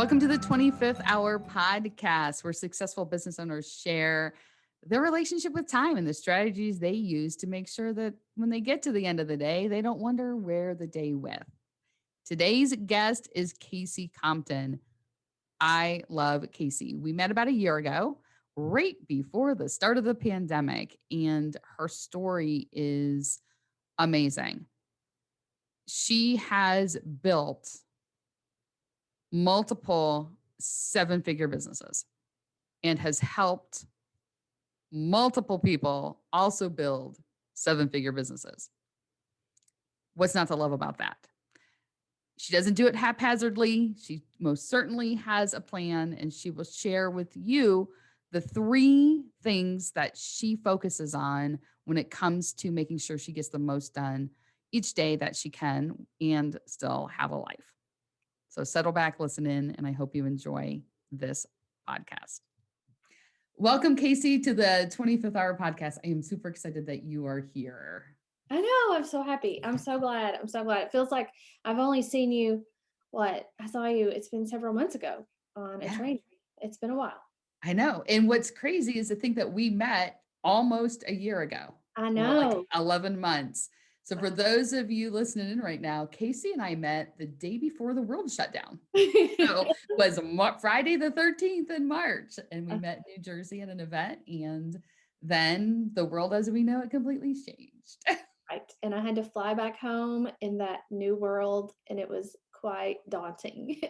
Welcome to the 25th Hour podcast, where successful business owners share their relationship with time and the strategies they use to make sure that when they get to the end of the day, they don't wonder where the day went. Today's guest is Kasey Compton. I love Kasey. We met about a year ago, right before the start of the pandemic, and her story is amazing. She has built multiple seven-figure businesses and has helped multiple people also build seven-figure businesses. What's not to love about that? She doesn't do it haphazardly. She most certainly has a plan, and she will share with you the three things that she focuses on when it comes to making sure she gets the most done each day that she can and still have a life. So settle back, listen in, and I hope you enjoy this podcast. Welcome, Kasey, to the 25th Hour podcast. I am super excited that you are here. I know. I'm so happy. I'm so glad. It feels like I've only seen you, I saw you, it's been several months ago on a train. It's been a while. I know. And what's crazy is to think that we met almost a year ago. I know. Like 11 months. So for those of you listening in right now, Kasey and I met the day before the world shut down. So it was Friday the 13th in March, and we met in New Jersey at an event, and then the world as we know it completely changed. Right. And I had to fly back home in that new world, and it was quite daunting.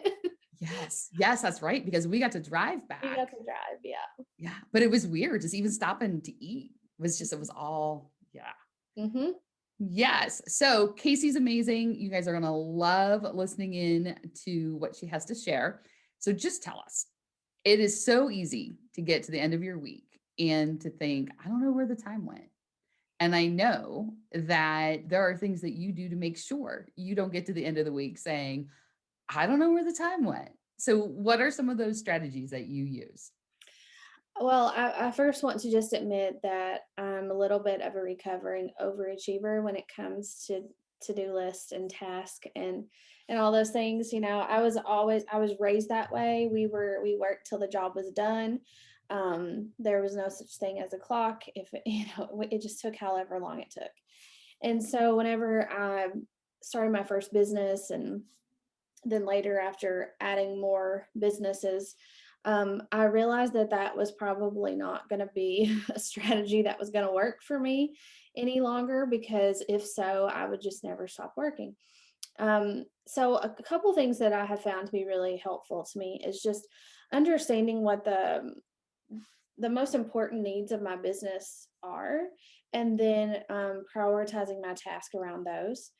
Yes, that's right, because we got to drive back. We got to drive, yeah. Yeah, but it was weird just even stopping to eat. It was all, yeah. Mm-hmm. Yes. So Kasey's amazing. You guys are going to love listening in to what she has to share. So just tell us. It is so easy to get to the end of your week and to think, I don't know where the time went. And I know that there are things that you do to make sure you don't get to the end of the week saying, I don't know where the time went. So what are some of those strategies that you use? Well, I first want to just admit that I'm a little bit of a recovering overachiever when it comes to to-do lists and task and all those things. I was raised that way. We worked till the job was done. There was no such thing as a clock. If it just took however long it took. And so whenever I started my first business, and then later after adding more businesses, I realized that was probably not going to be a strategy that was going to work for me any longer, because if so, I would just never stop working. So a couple things that I have found to be really helpful to me is just understanding what the most important needs of my business are, and then prioritizing my task around those.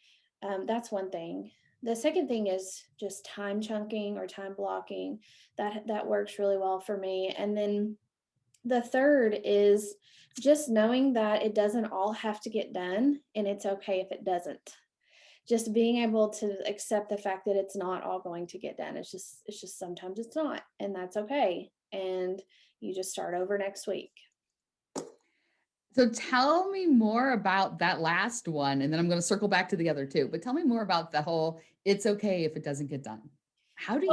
That's one thing. The second thing is just time chunking or time blocking. That works really well for me. And then the third is just knowing that it doesn't all have to get done, and it's okay if it doesn't. Just being able to accept the fact that it's not all going to get done. It's just sometimes it's not, and that's okay. And you just start over next week. So tell me more about that last one, and then I'm going to circle back to the other two. But tell me more about the whole "it's okay if it doesn't get done." How do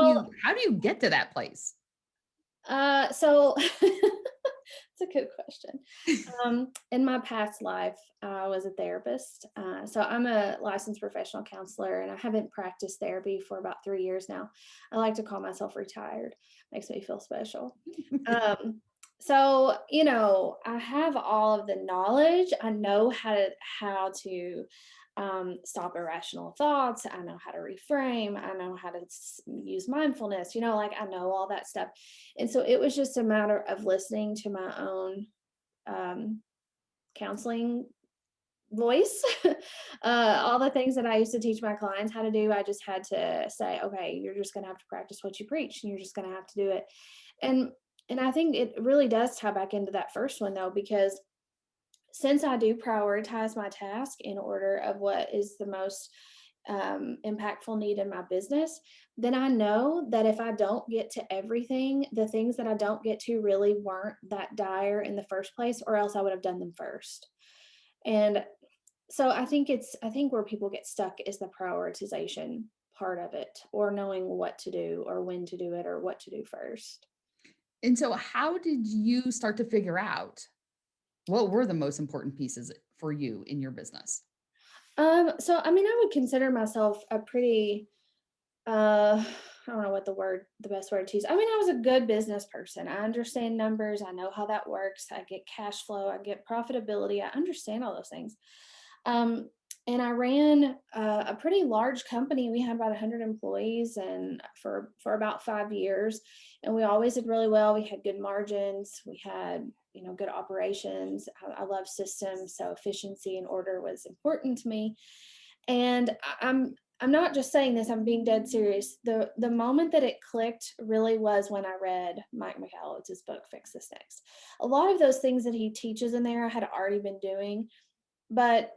you get to that place? So it's a good question. In my past life, I was a therapist. So I'm a licensed professional counselor, and I haven't practiced therapy for about 3 years now. I like to call myself retired. Makes me feel special. So, I have all of the knowledge. I know how to stop irrational thoughts. I know how to reframe. I know how to use mindfulness. I know all that stuff. And so it was just a matter of listening to my own counseling voice. All the things that I used to teach my clients how to do, I just had to say, okay, you're just going to have to practice what you preach, and you're just going to have to do it. And I think it really does tie back into that first one, though, because since I do prioritize my task in order of what is the most impactful need in my business, then I know that if I don't get to everything, the things that I don't get to really weren't that dire in the first place, or else I would have done them first. And so I think where people get stuck is the prioritization part of it, or knowing what to do or when to do it or what to do first. And so how did you start to figure out what were the most important pieces for you in your business? So I mean, I would consider myself a pretty uh I don't know what the best word to use. I mean, I was a good business person. I understand numbers, I know how that works. I get cash flow, I get profitability, I understand all those things. Um, and I ran a pretty large company. We had about 100 employees, and for about 5 years, and we always did really well. We had good margins. We had good operations. I love systems, so efficiency and order was important to me. And I'm not just saying this. I'm being dead serious. The moment that it clicked really was when I read Mike Michalowicz's book, Fix This Next. A lot of those things that he teaches in there I had already been doing, but,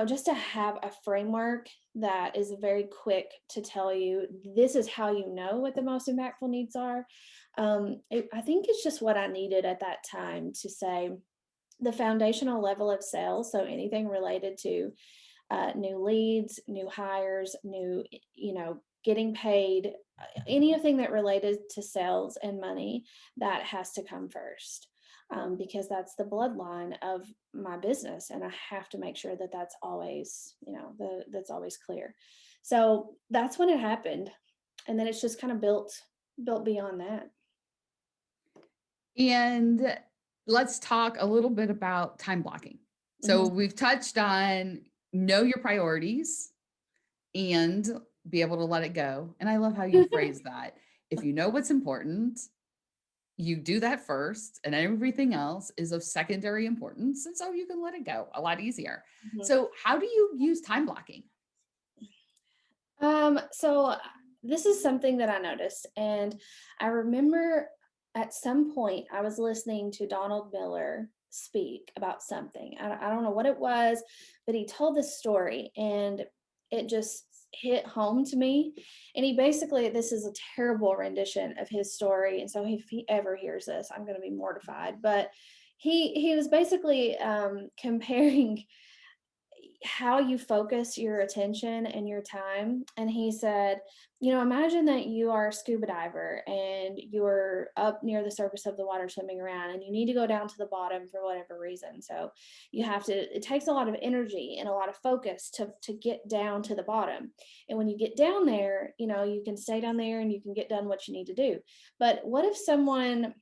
just to have a framework that is very quick to tell you this is how you know what the most impactful needs are. I think it's just what I needed at that time to say the foundational level of sales. So anything related to new leads, new hires, getting paid, anything that related to sales and money, that has to come first. Because that's the bloodline of my business, and I have to make sure that that's always, that's always clear. So that's when it happened, and then it's just kind of built beyond that. And let's talk a little bit about time blocking. So Mhm. we've touched on know your priorities and be able to let it go. And I love how you phrase that. If you know what's important, you do that first, and everything else is of secondary importance. And so you can let it go a lot easier. Mhm. So, how do you use time blocking? So this is something that I noticed, and I remember at some point I was listening to Donald Miller speak about something. I don't know what it was, but he told this story, and it just hit home to me. And he basically, this is a terrible rendition of his story, and so if he ever hears this, I'm going to be mortified. But he was basically comparing how you focus your attention and your time. And he said, imagine that you are a scuba diver and you're up near the surface of the water swimming around, and you need to go down to the bottom for whatever reason. So it takes a lot of energy and a lot of focus to get down to the bottom. And when you get down there, you can stay down there and you can get done what you need to do. But what if someone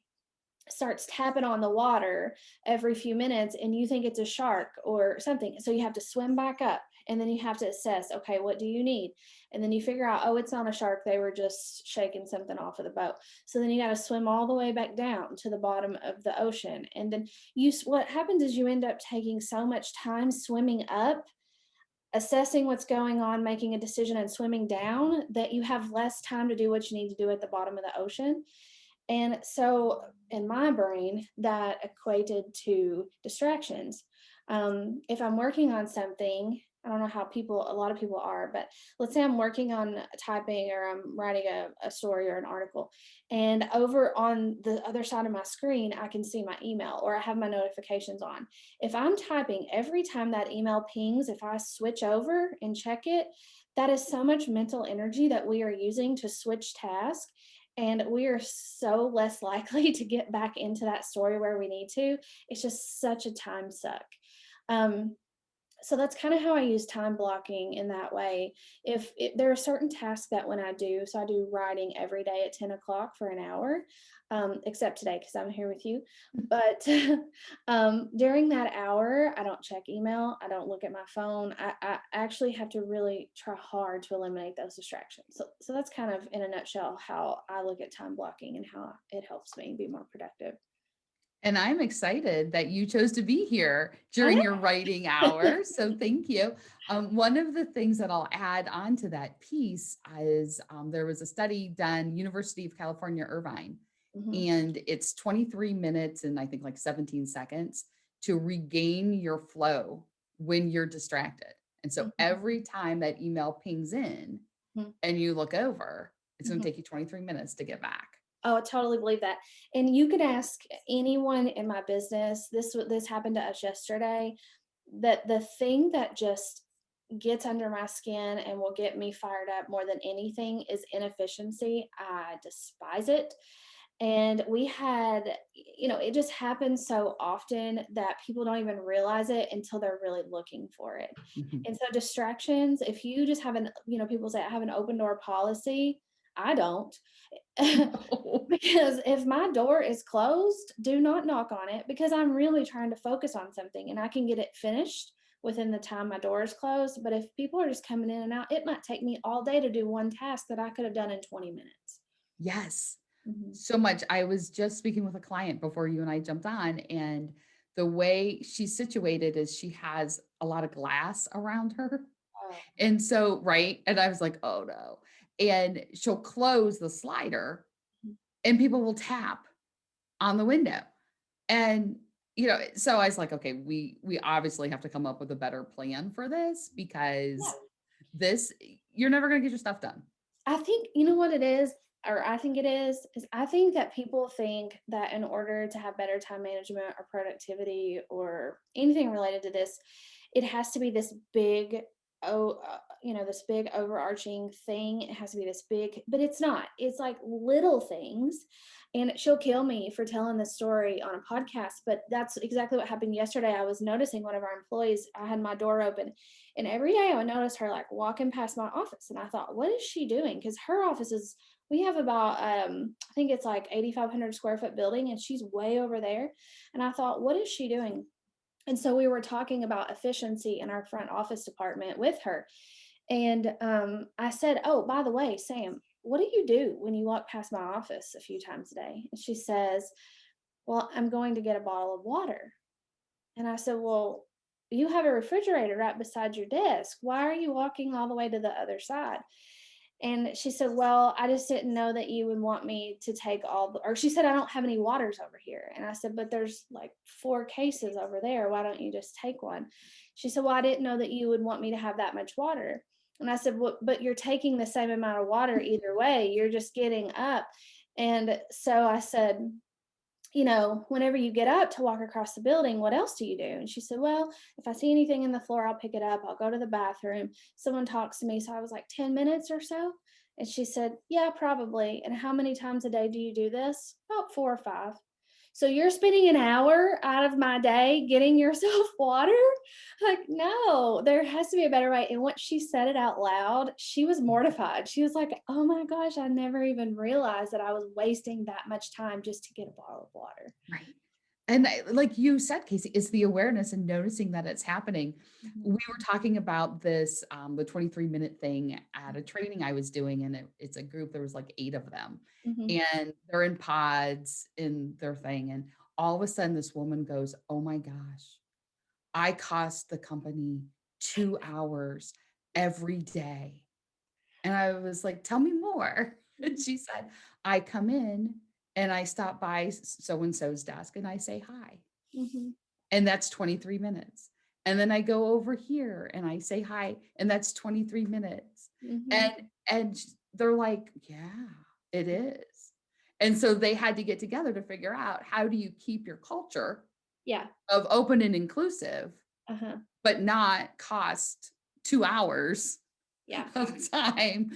starts tapping on the water every few minutes and you think it's a shark or something? So you have to swim back up, and then you have to assess, okay, what do you need? And then you figure out, oh, it's not a shark, they were just shaking something off of the boat. So then you got to swim all the way back down to the bottom of the ocean. And then what happens is you end up taking so much time swimming up, assessing what's going on, making a decision, and swimming down, that you have less time to do what you need to do at the bottom of the ocean. And so in my brain, that equated to distractions. If I'm working on something, I don't know how a lot of people are, but let's say I'm working on typing, or I'm writing a story or an article, and over on the other side of my screen, I can see my email or I have my notifications on. If I'm typing, every time that email pings, if I switch over and check it, that is so much mental energy that we are using to switch tasks, and we are so less likely to get back into that story where we need to. It's just such a time suck. Um, so that's kind of how I use time blocking in that way. There are certain tasks that when I do, so I do writing every day at 10 o'clock for an hour, except today because I'm here with you. But during that hour, I don't check email. I don't look at my phone. I actually have to really try hard to eliminate those distractions. So that's kind of in a nutshell how I look at time blocking and how it helps me be more productive. And I'm excited that you chose to be here I during your writing hours. So thank you. One of the things that I'll add on to that piece is there was a study done, University of California, Irvine, know. and it's 23 minutes and I think like 17 seconds to regain your flow when you're distracted. And so Hmm. every time that email pings in Hmm. and you look over, it's going to Hmm. take you 23 minutes to get back. Oh, I totally believe that. And you could ask anyone in my business. This happened to us yesterday. That the thing that just gets under my skin and will get me fired up more than anything is inefficiency. I despise it. And we had, it just happens so often that people don't even realize it until they're really looking for it. Mhm. And so distractions, if you just have people say I have an open door policy. I don't. No. Because if my door is closed, do not knock on it because I'm really trying to focus on something and I can get it finished within the time my door is closed. But if people are just coming in and out, it might take me all day to do one task that I could have done in 20 minutes. Yes. Mhm. So much. I was just speaking with a client before you and I jumped on, and the way she's situated is she has a lot of glass around her. Oh. And so, right. And I was like, oh no. And she'll close the slider and people will tap on the window. And, so I was like, okay, we obviously have to come up with a better plan for this Yeah. because this you're never gonna get your stuff done. I think you know what it is, or I think it is I think that people think that in order to have better time management or productivity or anything related to this, it has to be this big, this big overarching thing. It has to be this big, but it's not. It's like little things. And she'll kill me for telling this story on a podcast, but that's exactly what happened yesterday. I was noticing one of our employees, I had my door open and every day I would notice her like walking past my office. And I thought, what is she doing? Because her office is, we have about, I think it's like 8,500 square foot building and she's way over there. And I thought, what is she doing? And so we were talking about efficiency in our front office department with her. And I said, oh, by the way, Sam, what do you do when you walk past my office a few times a day? And she says, well, I'm going to get a bottle of water. And I said, well, you have a refrigerator right beside your desk. Why are you walking all the way to the other side? And she said, well, I just didn't know that you would want me to take or she said, I don't have any waters over here. And I said, but there's like 4 cases over there. Why don't you just take one? She said, well, I didn't know that you would want me to have that much water. And I said, well, but you're taking the same amount of water either way. You're just getting up. And so I said, whenever you get up to walk across the building, what else do you do? And she said, well, if I see anything in the floor, I'll pick it up. I'll go to the bathroom. Someone talks to me. So I was like, 10 minutes or so. And she said, yeah, probably. And how many times a day do you do this? About 4 or 5. So you're spending an hour out of my day getting yourself water? Like, no, there has to be a better way. And once she said it out loud, she was mortified. She was like, oh my gosh, I never even realized that I was wasting that much time just to get a bottle of water. Right. And like you said, Casey, it's the awareness and noticing that it's happening. We Mhm. were talking about this, the 23-minute thing at a training I was doing, and it's a group, there was like 8 of them, Mhm. and they're in pods in their thing. And all of a sudden, this woman goes, oh my gosh, I cost the company 2 hours every day. And I was like, tell me more. And Mhm. she said, I come in and I stop by so and so's desk and I say hi. Mhm. And that's 23 minutes. And then I go over here and I say hi, and that's 23 minutes. Mhm. And they're like, yeah, it is. And so they had to get together to figure out how do you keep your culture Yeah. of open and inclusive, Uh-huh. but not cost 2 hours Yeah. of time,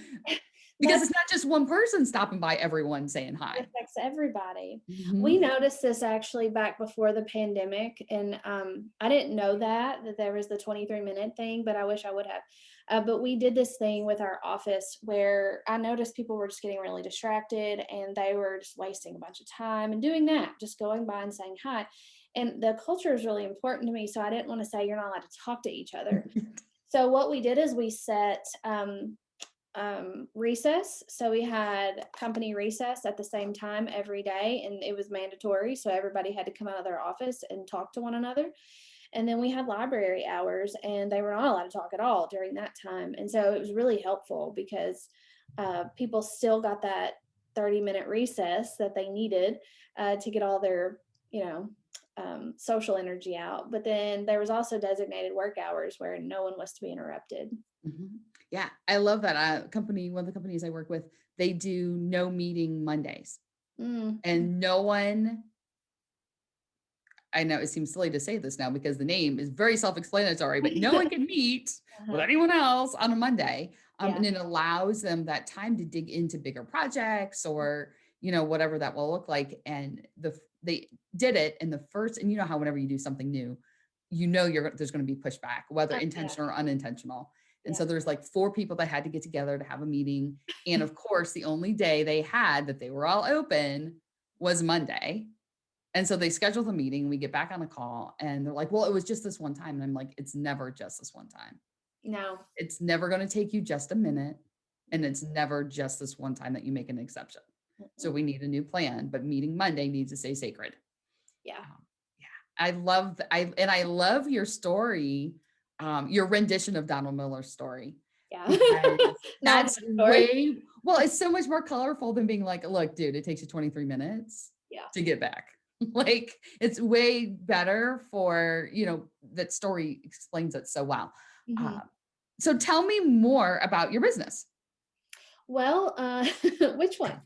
because That's it's not just one person stopping by everyone saying It hi. affects everybody. We Mhm. noticed this actually back before the pandemic, and I didn't know that there was the 23-minute thing, but I wish I would have. But we did this thing with our office where I noticed people were just getting really distracted and they were just wasting a bunch of time and doing that, just going by and saying hi. And the culture is really important to me, so I didn't want to say you're not allowed to talk to each other. So what we did is we set recess. So we had company recess at the same time every day, and it was mandatory. So everybody had to come out of their office and talk to one another. And then we had library hours, and they were not allowed to talk at all during that time. And so it was really helpful because people still got that 30-minute recess that they needed to get all their, social energy out. But then there was also designated work hours where no one was to be interrupted. Mhm. Yeah, I love that. One of the companies I work with, they do no meeting Mondays, Mm, and no one I know it seems silly to say this now because the name is very self-explanatory, but no one can meet with Uh-huh. anyone else on a Monday. Yeah. And it allows them that time to dig into bigger projects or, whatever that will look like. And they did it in the first, and you know how whenever you do something new, there's going to be pushback, whether Oh, yeah. intentional or unintentional. And Yeah. so there's like 4 people that had to get together to have a meeting. And of course, the only day they had that they were all open was Monday. And so they schedule the meeting, we get back on the call and they're like, well, it was just this one time. And I'm like, it's never just this one time. No. It's never going to take you just a minute. And it's never just this one time that you make an exception. So Mm-mm. we need a new plan, but meeting Monday needs to stay sacred. Yeah. Yeah. I love your story, your rendition of Donald Miller's story, Yeah. because Not my that's story. it's so much more colorful than being like, look, dude, it takes you 23 minutes Yeah. to get back. Like it's way better for, that story explains it so well. Mhm. Uh, so tell me more about your business. Well, which one?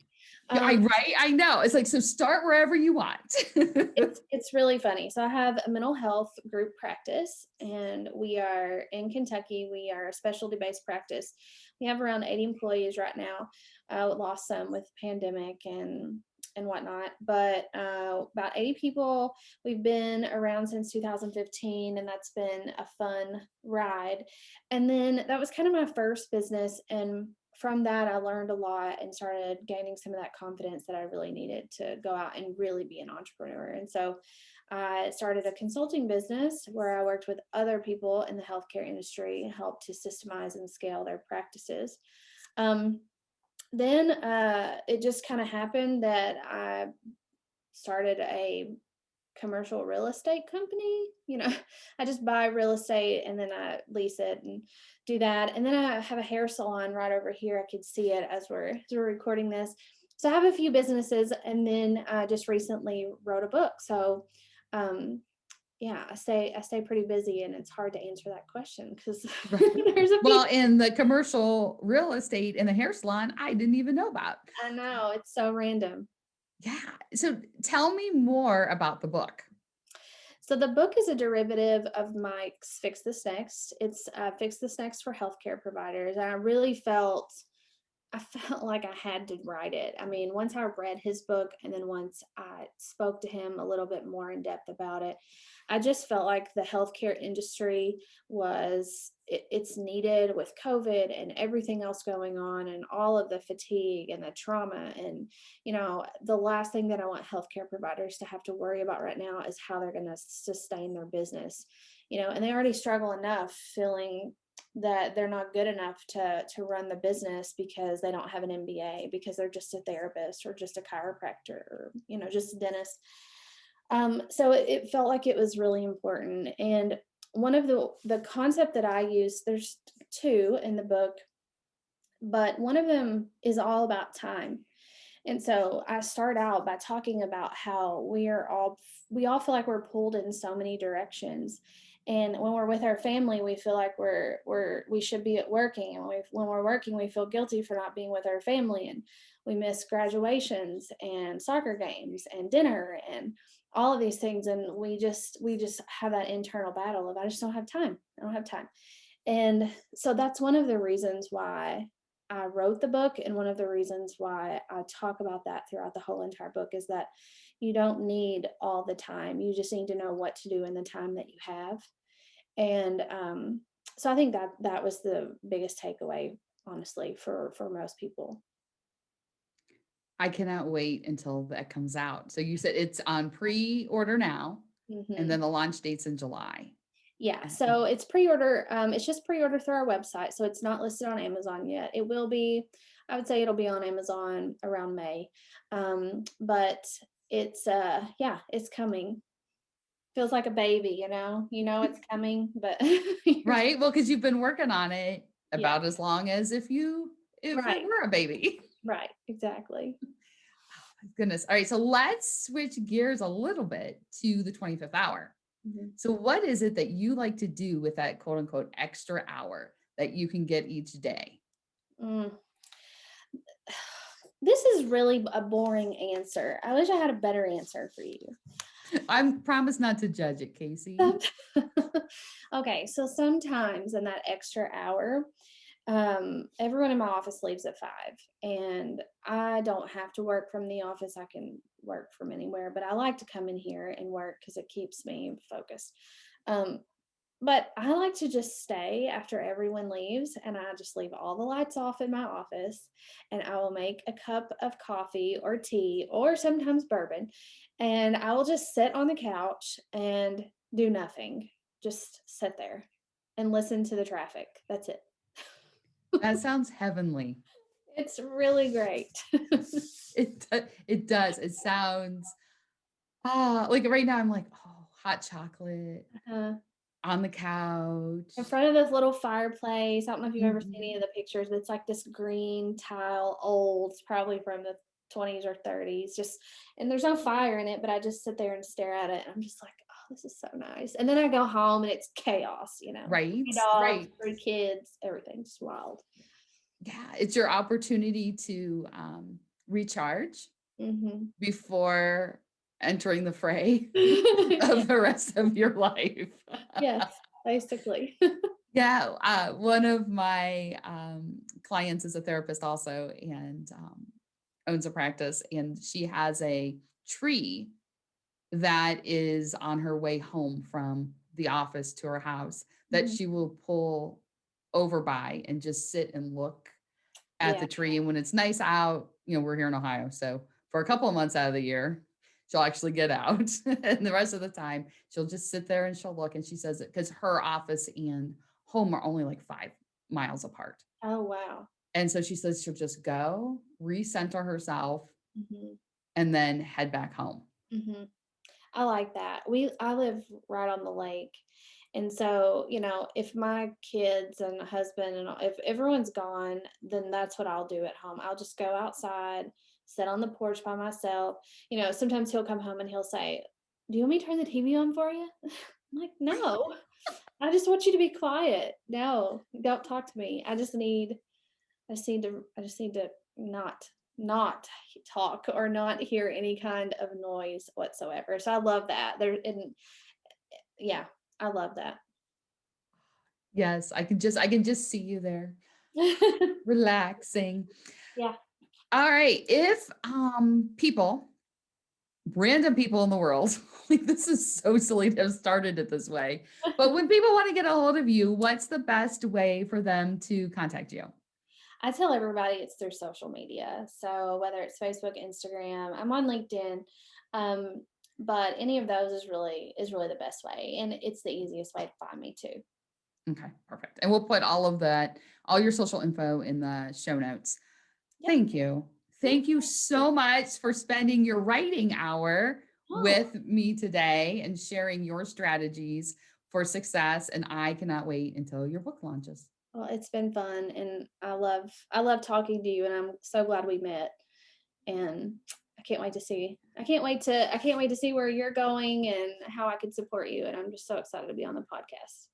Yeah, Um, right. I know. It's like, so start wherever you want. it's really funny. So I have a mental health group practice, and we are in Kentucky. We are a specialty based practice. We have around 80 employees right now. Lost some with the pandemic and whatnot, but about 80 people. We've been around since 2015, and that's been a fun ride. And then that was kind of my first business, and from that, I learned a lot and started gaining some of that confidence that I really needed to go out and really be an entrepreneur. And so I started a consulting business where I worked with other people in the healthcare industry, helped to systemize and scale their practices. Um, then it just kind of happened that I started a commercial real estate company. I just buy real estate and then I lease it and do that. And then I have a hair salon right over here. I could see it as we're recording this. So I have a few businesses, and then I just recently wrote a book. So um yeah, I stay pretty busy, and it's hard to answer that question because Right. there's a few. Well, in the commercial real estate in the hair salon, I didn't even know about. I know, it's so random. Yeah. So tell me more about the book. So the book is a derivative of Mike's Fix This Next. It's Fix This Next for healthcare providers. And I felt like I had to write it. I mean, once I read his book and then once I spoke to him a little bit more in depth about it, I just felt like the healthcare industry it's needed with COVID and everything else going on and all of the fatigue and the trauma. And, the last thing that I want healthcare providers to have to worry about right now is how they're going to sustain their business, and they already struggle enough feeling that they're not good enough to run the business because they don't have an MBA, because they're just a therapist or just a chiropractor or just a dentist. So it felt like it was really important. And one of the concept that I use, there's two in the book, but one of them is all about time. And so I start out by talking about how we all feel like we're pulled in so many directions. And when we're with our family, we feel like we should be at working. And when we're working, we feel guilty for not being with our family. And we miss graduations and soccer games and dinner and all of these things. And we just have that internal battle of I just don't have time. I don't have time. And so that's one of the reasons why I wrote the book. And one of the reasons why I talk about that throughout the whole entire book is that you don't need all the time. You just need to know what to do in the time that you have. And so I think that was the biggest takeaway, honestly, for most people. I cannot wait until that comes out. So you said it's on pre-order now, and Hmm. then the launch date's in July. Yeah, And so it's pre-order. It's just pre-order through our website, so it's not listed on Amazon yet. It will be. I would say it'll be on Amazon around May, but yeah, it's coming. Feels like a baby, it's coming, but right, well, because you've been working on it yeah, about as long as if it right, were a baby. right, exactly. Goodness. All right. So let's switch gears a little bit to the 25th hour. Mhm. So, what is it that you like to do with that quote unquote extra hour that you can get each day? Mm. This is really a boring answer. I wish I had a better answer for you. I'm promise not to judge it, Kasey. Some- okay, so sometimes in that extra hour, everyone in my office leaves at 5, and I don't have to work from the office. I can work from anywhere, but I like to come in here and work because it keeps me focused. Um, but I like to just stay after everyone leaves, and I just leave all the lights off in my office, and I will make a cup of coffee or tea or sometimes bourbon, and I will just sit on the couch and do nothing. Just sit there and listen to the traffic. That's it. That sounds heavenly. It's really great. It does. It sounds like right now I'm like, oh, hot chocolate uh, on the couch. in front of this little fireplace. I don't know if you've ever seen any Mhm. of the pictures, but it's like this green tile, old, it's probably from the 20s or 30s. Just and there's no fire in it, but I just sit there and stare at it. And I'm just like, oh, this is so nice. And then I go home and it's chaos, Right, three dogs, right. 3 kids, everything's wild. Yeah, it's your opportunity to recharge Hmm. before entering the fray of the rest of your life. Yes, basically. Yeah, one of my clients is a therapist also and owns a practice, and she has a tree that is on her way home from the office to her house that Mhm. she will pull over by and just sit and look at Yeah. the tree. And when it's nice out, we're here in Ohio. So for a couple of months out of the year, she'll actually get out. And the rest of the time, she'll just sit there and she'll look. And she says it because her office and home are only like 5 miles apart. Oh, wow. And so she says she'll just go, recenter herself, Hmm. and then head back home. Hmm. I like that. I live right on the lake. And so, if my kids and husband and if everyone's gone, then that's what I'll do at home. I'll just go outside, sit on the porch by myself. Sometimes he'll come home and he'll say, "Do you want me to turn the TV on for you?" I'm like, "No. I just want you to be quiet. No, don't talk to me. I just need to not talk or not hear any kind of noise whatsoever." So I love that. Yeah, I love that. Yes, I can just see you there relaxing. Yeah. All right. If people, random people in the world, like this is so silly to have started it this way, but when people want to get a hold of you, what's the best way for them to contact you? I tell everybody it's through social media. So whether it's Facebook, Instagram, I'm on LinkedIn. Um, but any of those is really the best way. And it's the easiest way to find me too. Okay, perfect. And we'll put all your social info in the show notes. Yep. Thank you. Yeah. Thank you Thank you. so much for spending your writing hour Oh, with me today and sharing your strategies for success. And I cannot wait until your book launches. well, it's been fun and I love talking to you and I'm so glad we met. And I can't wait to see where you're going and how I can support you. And I'm just so excited to be on the podcast.